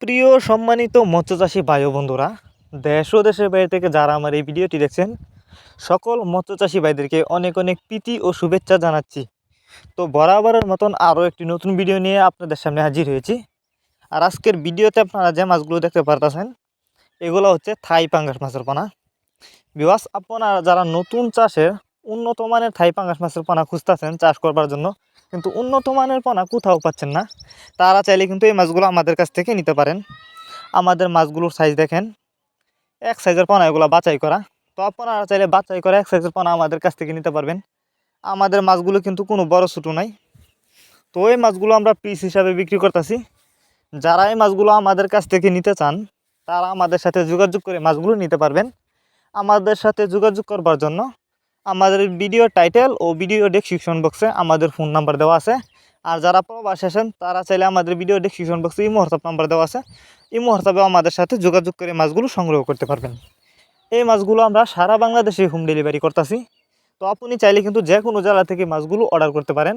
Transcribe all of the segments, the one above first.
প্রিয় সম্মানিত মৎস্যচাষী ভাই ও বন্ধুরা, দেশ ও দেশের বাইরে থেকে যারা আমার এই ভিডিওটি দেখছেন, সকল মৎস্যচাষী ভাইদেরকে অনেক অনেক প্রীতি ও শুভেচ্ছা জানাচ্ছি। তো বরাবরের মতন আরও একটি নতুন ভিডিও নিয়ে আপনাদের সামনে হাজির হয়েছি। আর আজকের ভিডিওতে আপনারা যে মাছগুলো দেখতে পারতেছেন, এগুলো হচ্ছে থাই পাঙ্গাস মাছের পোনা। বিকজ আপনারা যারা নতুন চাষে উন্নত মানের থাই পাঙ্গাস মাছের পোনা খুঁজতেছেন চাষ করবার জন্য, কিন্তু উন্নত মানের পোনা কোথাও পাচ্ছেন না, তারা চাইলে কিন্তু এই মাছগুলো আমাদের কাছ থেকে নিতে পারেন। আমাদের মাছগুলোর সাইজ দেখেন, এক সাইজের পোনা এগুলো বাছাই করা। তো আপনারা চাইলে বাছাই করে এক সাইজের পোনা আমাদের কাছ থেকে নিতে পারবেন। আমাদের মাছগুলো কিন্তু কোনো বড় ছোটো নাই। তো এই মাছগুলো আমরা পিস হিসাবে বিক্রি করতেছি। যারা এই মাছগুলো আমাদের কাছ থেকে নিতে চান, তারা আমাদের সাথে যোগাযোগ করে মাছগুলো নিতে পারবেন। আমাদের সাথে যোগাযোগ করবার জন্য আমাদের ভিডিও টাইটেল ও ভিডিও ডেসক্রিপশন বক্সে আমাদের ফোন নাম্বার দেওয়া আছে। আর যারা প্রবাসে আছেন, তারা চাইলে আমাদের ভিডিও ডেসক্রিপশন বক্সে ইমো হোয়াটসঅ্যাপ নাম্বার দেওয়া আছে, ইমো হোয়াটসঅ্যাপেও আমাদের সাথে যোগাযোগ করে মাছগুলো সংগ্রহ করতে পারবেন। এই মাছগুলো আমরা সারা বাংলাদেশে হোম ডেলিভারি করতেছি। তো আপনি চাইলে কিন্তু যে কোনো জেলা থেকে মাছগুলো অর্ডার করতে পারেন,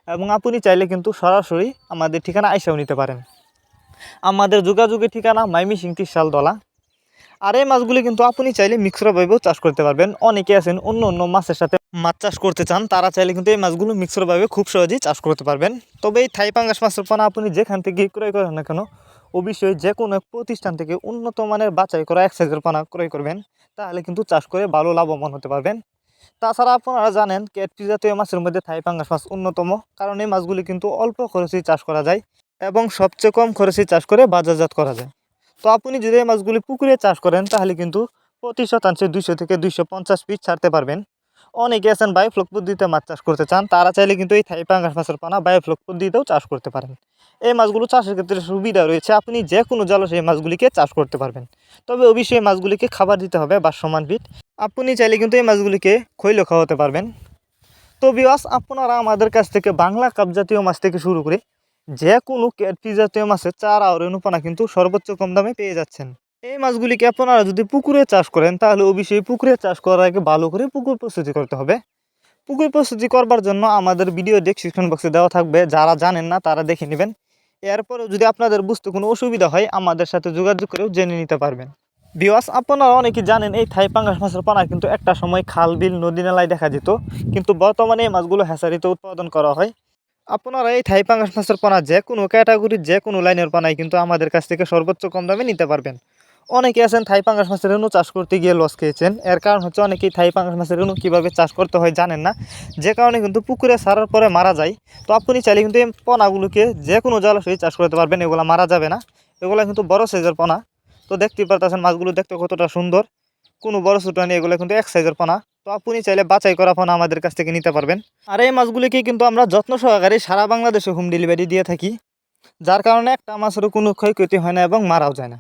এবং আপনি চাইলে কিন্তু সরাসরি আমাদের ঠিকানা আইসাও নিতে পারেন। আমাদের যোগাযোগের ঠিকানা ময়মনসিংহ তিরশালতলা। আর এই মাছগুলি কিন্তু আপনি চাইলে মিক্সরভাবেও চাষ করতে পারবেন। অনেকে আছেন অন্য অন্য মাছের সাথে মাছ চাষ করতে চান, তারা চাইলে কিন্তু এই মাছগুলো মিক্সরভাবে খুব সহজেই চাষ করতে পারবেন। তবে এই থাই পাঙ্গাস মাছের পোনা আপনি যেখান থেকে ক্রয় করেন না কেন, অবশ্যই যে কোনো এক প্রতিষ্ঠান থেকে উন্নত মানের বাছাই করা এক সাইজের পোনা ক্রয় করবেন, তাহলে কিন্তু চাষ করে ভালো লাভবান হতে পারবেন। তাছাড়া আপনারা জানেন ক্যাটফিশ জাতীয় মাছের মধ্যে থাই পাঙ্গাস মাছ অন্যতম, কারণ এই মাছগুলি কিন্তু অল্প খরচেই চাষ করা যায় এবং সবচেয়ে কম খরচে চাষ করে বাজারজাত করা যায়। তো আপনি যদি এই মাছগুলি পুকুরে চাষ করেন, তাহলে কিন্তু প্রতি শতাংশে 200 থেকে 250 পিস ছাড়তে পারবেন। অনেকে আছেন বায়োফ্লক পদ্ধতিতে মাছ চাষ করতে চান, তারা চাইলে কিন্তু এই থাই পাঙ্গাস মাছের পোনা বায়োফ্লক পদ্ধতিতেও চাষ করতে পারেন। এই মাছগুলো চাষের ক্ষেত্রে সুবিধা রয়েছে, আপনি যে কোনো জলাশয়ে এই মাছগুলিকে চাষ করতে পারবেন। তবে অবশ্যই এই মাছগুলিকে খাবার দিতে হবে বাসমান ফিট। আপনি চাইলে কিন্তু এই মাছগুলিকে খৈল খাওয়াতে পারবেন। তো ভিউয়ার্স, আপনারা আমাদের কাছ থেকে বাংলা কাপ জাতীয় মাছ থেকে শুরু করে যে কোনো ক্যাটফিশ জাতীয় মাছের চারা ও রেণুপানা কিন্তু সর্বোচ্চ কম দামে পেয়ে যাচ্ছেন। এই মাছগুলিকে আপনারা যদি পুকুরে চাষ করেন, তাহলে অবশ্যই পুকুরে চাষ করার আগে ভালো করে পুকুর প্রস্তুতি করতে হবে। পুকুর প্রস্তুতি করবার জন্য আমাদের ভিডিও ডেসক্রিপশন বক্সে দেওয়া থাকবে, যারা জানেন না তারা দেখে নেবেন। এরপরেও যদি আপনাদের বুঝতে কোনো অসুবিধা হয়, আমাদের সাথে যোগাযোগ করেও জেনে নিতে পারবেন। ভিউয়ার্স, আপনারা অনেকে জানেন এই থাই পাঙ্গাস মাছের পোনা কিন্তু একটা সময় খাল বিল নদী নালায় দেখা যেত, কিন্তু বর্তমানে এই মাছগুলো হ্যাচারিতে উৎপাদন করা হয়। আপনারা এই থাই পাঙ্গাস মাছের পোনা যে কোনো ক্যাটাগরির যে কোনো লাইনের পোনাই কিন্তু আমাদের কাছ থেকে সর্বোচ্চ কম দামে নিতে পারবেন। অনেকে আছেন থাই পাঙ্গাস মাছের রেণু চাষ করতে গিয়ে লস খেয়েছেন। এর কারণ হচ্ছে অনেকেই থাই পাঙ্গাস মাছের রেণু কীভাবে চাষ করতে হয় জানেন না, যে কারণে কিন্তু পুকুরে ছাড়ার পরে মারা যায়। তো আপনি চাইলে কিন্তু এই পোনাগুলোকে যে কোনো জলাশয়ে চাষ করতে পারবেন, এগুলো মারা যাবে না। এগুলো কিন্তু বড় সাইজের পোনা। তো দেখতেই পারতেছেন মাছগুলো দেখতে কতটা সুন্দর, কোনো বড় ছোটো নেই, এগুলো কিন্তু এক সাইজের পোনা। তো আপনি চাইলে বাছাই করা পোনা আমাদের কাছ থেকে নিতে পারবেন। আর এই মাছগুলিকে কিন্তু আমরা যত্ন সহকারে সারা বাংলাদেশে হোম ডেলিভারি দিয়ে থাকি, যার কারণে একটা মাছেরও কোনো ক্ষয়ক্ষতি হয় না এবং মারাও যায় না।